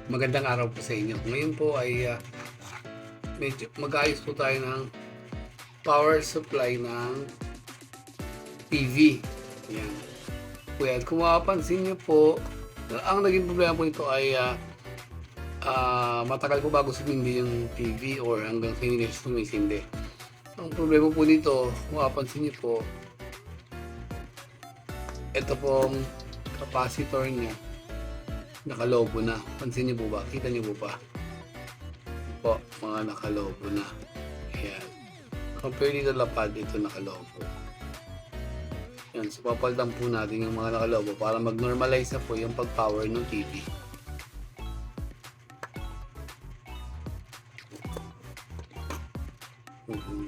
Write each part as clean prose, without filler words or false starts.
Magandang araw po sa inyo. Ngayon po ay medyo mag-ayos po tayo ng power supply ng TV. Yan. Kaya kung mapapansin niyo po, ang naging problema po ito ay matagal po bago sumindi yung TV or hanggang finish sumisindi. Ang problema po nito, kung mapapansin niyo po, ito pong capacitor niya nakalobo na. Pansin niyo po ba? Kita niyo po ba? Po, mga nakalobo na. Ayan. Compare dito lapad, ito nakalobo. Yan, so papalitan po natin yung mga nakalobo para mag-normalize na po yung pag-power ng TV.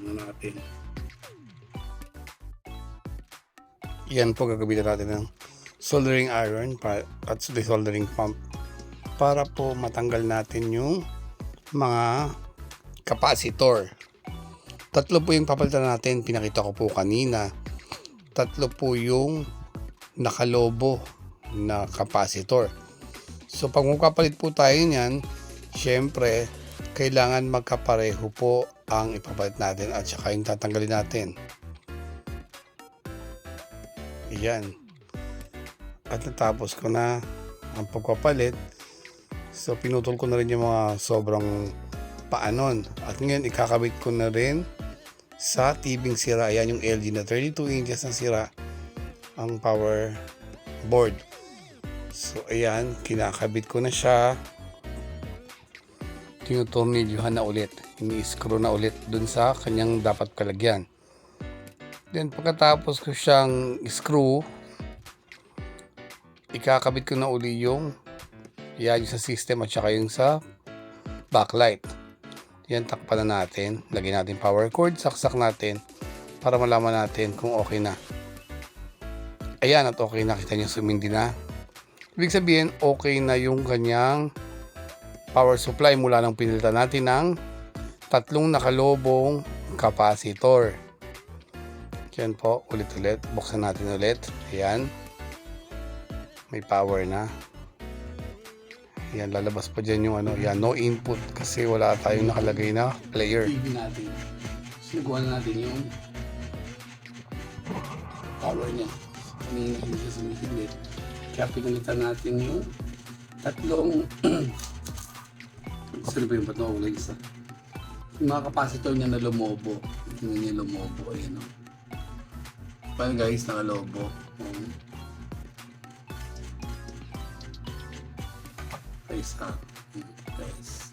Na natin. Yan po gagamitin natin ng soldering iron at desoldering pump para po matanggal natin yung mga capacitor. Tatlo po yung papalitan natin, pinakita ko po kanina. Tatlo po yung nakalobo na capacitor. So pag magpapalit po tayo niyan, syempre kailangan magkapareho po ang ipapalit natin at saka yung tatanggalin natin. Ayan. At natapos ko na ang pagpapalit. So pinutol ko na rin yung mga sobrang paanon. At ngayon ikakabit ko na rin sa tibing sira. Ayan yung LG na 32 inches na sira ang power board. So ayan, kinakabit ko na siya. Tinutornilyohan na ulit. Ini-screw na ulit dun sa kanyang dapat kalagyan. Then pagkatapos ko siyang screw, ikakabit ko na uli yung yung sa system at saka yung sa backlight. Yan, takpan na natin. Lagyan natin power cord, saksak natin para malaman natin kung okay na. Ayan, at okay na. Kita nyo sumindi na. Ibig sabihin, okay na yung kanyang power supply mula nang pinilitan natin ng tatlong nakalobong capacitor. Yan po, ulit-ulit. Buksan natin ulit. Ayan. May power na. Ayan, lalabas pa dyan yung ano. Ayan, no input kasi wala tayong nakalagay na player. TV natin. Sinagawa na natin yung power niya. Kanina hindi siya sumisiglit. Kaya pinalitan natin yung tatlong sino pa yung bato? Wala isa. Yung mga capacitor niya na lumobo. Tingnan niya lumobo. Ayan o. Paano guys, nakalobo. Guys, guys.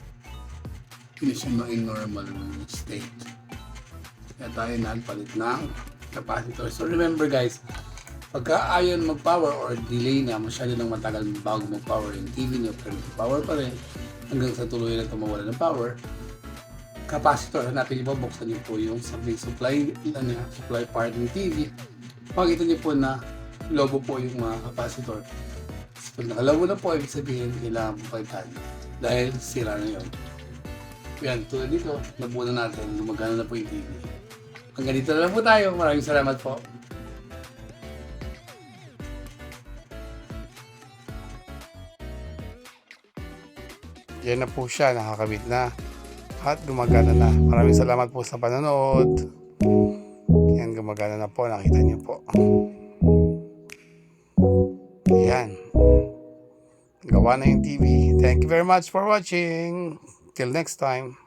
Hindi siya in normal state. Kaya tayo nagpalit ng capacitor. So remember guys, pagka ayaw mag-power or delay na, masyado nang matagal bago mag-power yung TV nyo, pero power pa rin hanggang sa tuloy na tumawala ng power, capacitor, hanapin nyo po, buksan nyo po yung supply part ng TV. Makikita nyo po na lobo po yung mga capacitor. So, pag nakalobo na po, ibig sabihin, kailangan po palitan dahil sira na yun. Yan, tulad dito, nabuo na natin, gumagana na po yung TV. Hanggang dito na lang po tayo. Maraming salamat po. Yan na po siya, nakakabit na at gumagana na. Maraming salamat po sa panonood. Yan, gumagana na po, nakita niyo po. Yan, gawa na yung TV. Thank you very much for watching. Till next time.